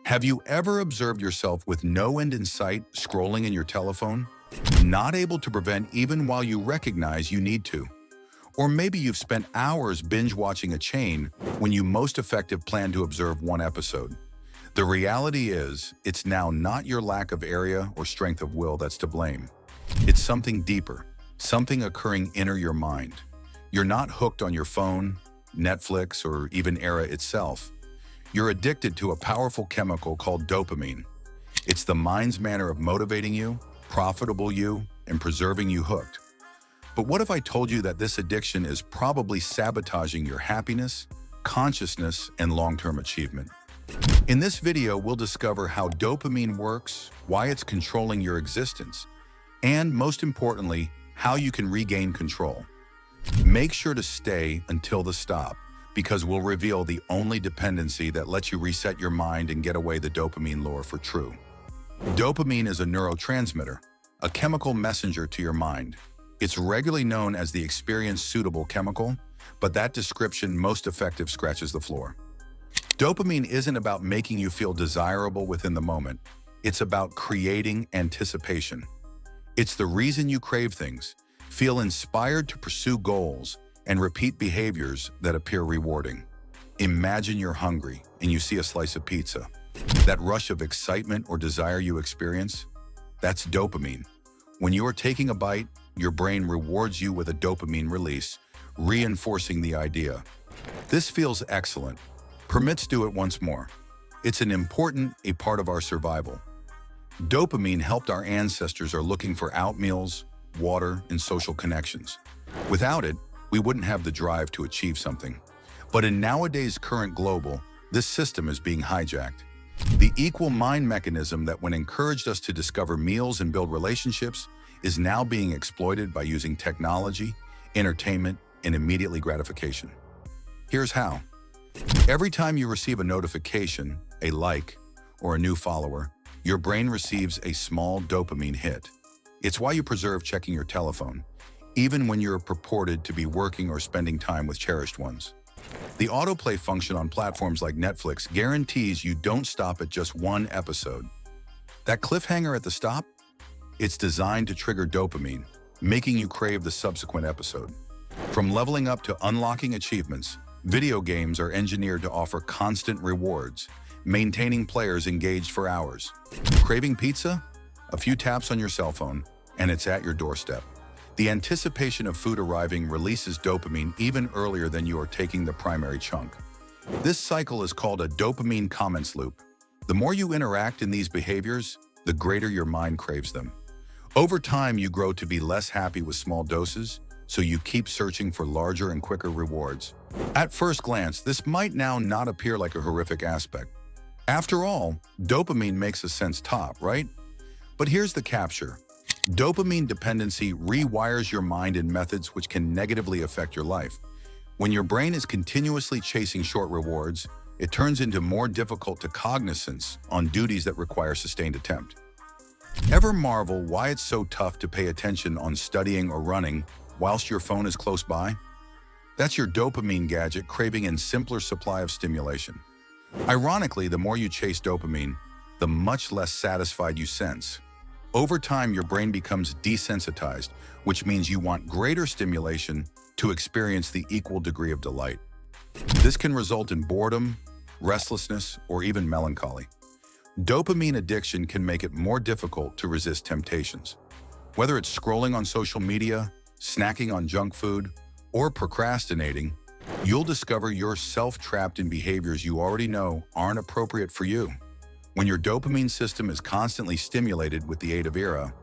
Have you ever observed yourself with no end in sight scrolling in your telephone, not able to prevent even while you recognize you need to? Or maybe you've spent hours binge watching a chain when you most effective plan to observe one episode. The reality is, it's now not your lack of area or strength of will that's to blame. It's something deeper, something occurring in your mind. You're not hooked on your phone, Netflix, or even Era itself. You're addicted to a powerful chemical called dopamine. It's the mind's manner of motivating you, profitable you, and preserving you hooked. But what if I told you that this addiction is probably sabotaging your happiness, consciousness, and long-term achievement? In this video, we'll discover how dopamine works, why it's controlling your existence, and most importantly, how you can regain control. Make sure to stay until the stop, because we'll reveal the only dependency that lets you reset your mind and get away the dopamine lure for true. Dopamine is a neurotransmitter, a chemical messenger to your mind. It's regularly known as the experience-suitable chemical, but that description most effective scratches the floor. Dopamine isn't about making you feel desirable within the moment. It's about creating anticipation. It's the reason you crave things, feel inspired to pursue goals, and repeat behaviors that appear rewarding. Imagine you're hungry and you see a slice of pizza. That rush of excitement or desire you experience, that's dopamine. When you are taking a bite, your brain rewards you with a dopamine release, reinforcing the idea. This feels excellent. Permits do it once more. It's a part of our survival. Dopamine helped our ancestors are looking for out meals, water, and social connections. Without it, we wouldn't have the drive to achieve something. But in nowadays current global, this system is being hijacked. The equal mind mechanism that when encouraged us to discover meals and build relationships is now being exploited by using technology, entertainment, and immediately gratification. Here's how. Every time you receive a notification, a like, or a new follower, your brain receives a small dopamine hit. It's why you preserve checking your telephone, even when you're purported to be working or spending time with cherished ones. The autoplay function on platforms like Netflix guarantees you don't stop at just one episode. That cliffhanger at the stop? It's designed to trigger dopamine, making you crave the subsequent episode. From leveling up to unlocking achievements, video games are engineered to offer constant rewards, maintaining players engaged for hours. Craving pizza? A few taps on your cell phone, and it's at your doorstep. The anticipation of food arriving releases dopamine even earlier than you are taking the primary chunk. This cycle is called a dopamine comments loop. The more you interact in these behaviors, the greater your mind craves them. Over time, you grow to be less happy with small doses, so you keep searching for larger and quicker rewards. At first glance, this might now not appear like a horrific aspect. After all, dopamine makes a sense top, right? But here's the capture. Dopamine dependency rewires your mind in methods which can negatively affect your life. When your brain is continuously chasing short rewards, it turns into more difficult to cognizance on duties that require sustained attempt. Ever marvel why it's so tough to pay attention on studying or running whilst your phone is close by? That's your dopamine gadget craving a simpler supply of stimulation. Ironically, the more you chase dopamine, the much less satisfied you sense. Over time, your brain becomes desensitized, which means you want greater stimulation to experience the equal degree of delight. This can result in boredom, restlessness, or even melancholy. Dopamine addiction can make it more difficult to resist temptations. Whether it's scrolling on social media, snacking on junk food, or procrastinating, you'll discover yourself trapped in behaviors you already know aren't appropriate for you. When your dopamine system is constantly stimulated with the aid of Era,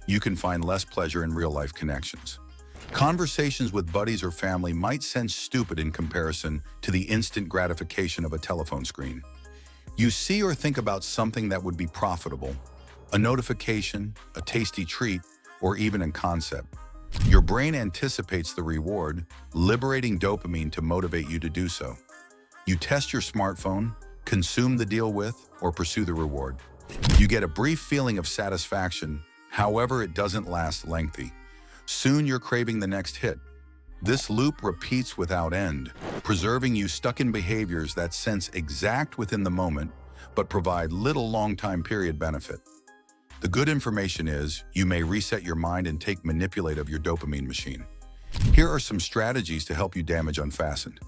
you can find less pleasure in real-life connections. Conversations with buddies or family might seem stupid in comparison to the instant gratification of a telephone screen. You see or think about something that would be profitable, a notification, a tasty treat, or even a concept. Your brain anticipates the reward, liberating dopamine to motivate you to do so. You test your smartphone, consume the deal with, or pursue the reward. You get a brief feeling of satisfaction, however, it doesn't last lengthy. Soon you're craving the next hit. This loop repeats without end, preserving you stuck in behaviors that sense exact within the moment, but provide little long-time period benefit. The good information is you may reset your mind and take manipulate of your dopamine machine. Here are some strategies to help you damage unfastened.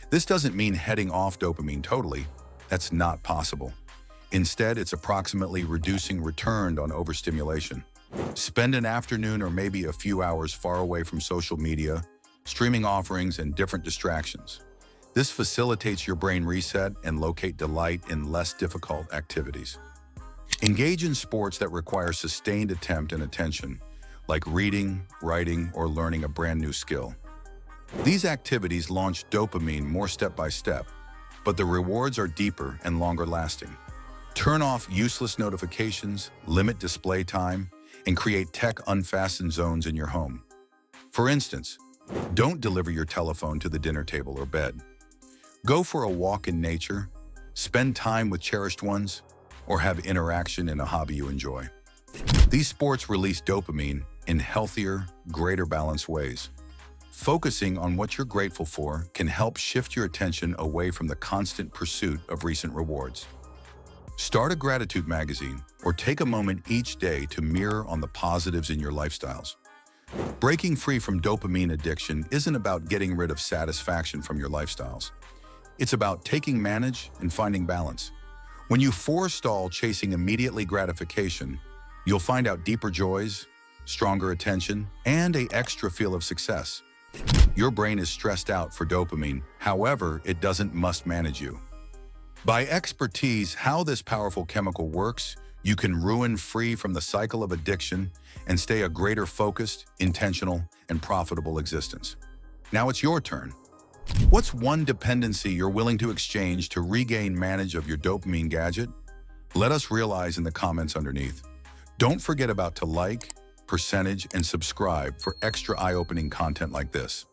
This doesn't mean heading off dopamine totally. That's not possible. Instead, it's approximately reducing return on overstimulation. Spend an afternoon or maybe a few hours far away from social media, streaming offerings, and different distractions. This facilitates your brain reset and locate delight in less difficult activities. Engage in sports that require sustained attempt and attention, like reading, writing, or learning a brand new skill. These activities launch dopamine more step by step, but the rewards are deeper and longer lasting. Turn off useless notifications, limit display time, and create tech unfastened zones in your home. For instance, don't deliver your telephone to the dinner table or bed. Go for a walk in nature, spend time with cherished ones, or have interaction in a hobby you enjoy. These sports release dopamine in healthier, greater balanced ways. Focusing on what you're grateful for can help shift your attention away from the constant pursuit of recent rewards. Start a gratitude magazine or take a moment each day to mirror on the positives in your lifestyles. Breaking free from dopamine addiction isn't about getting rid of satisfaction from your lifestyles. It's about taking manage and finding balance. When you forestall chasing immediately gratification, you'll find out deeper joys, stronger attention, and an extra feel of success. Your brain is stressed out for dopamine, however, it doesn't must manage you. By expertise how this powerful chemical works, you can ruin free from the cycle of addiction and stay a greater focused, intentional, and profitable existence. Now it's your turn. What's one dependency you're willing to exchange to regain manage of your dopamine gadget? Let us realize in the comments underneath. Don't forget about to like, percentage, and subscribe for extra eye-opening content like this.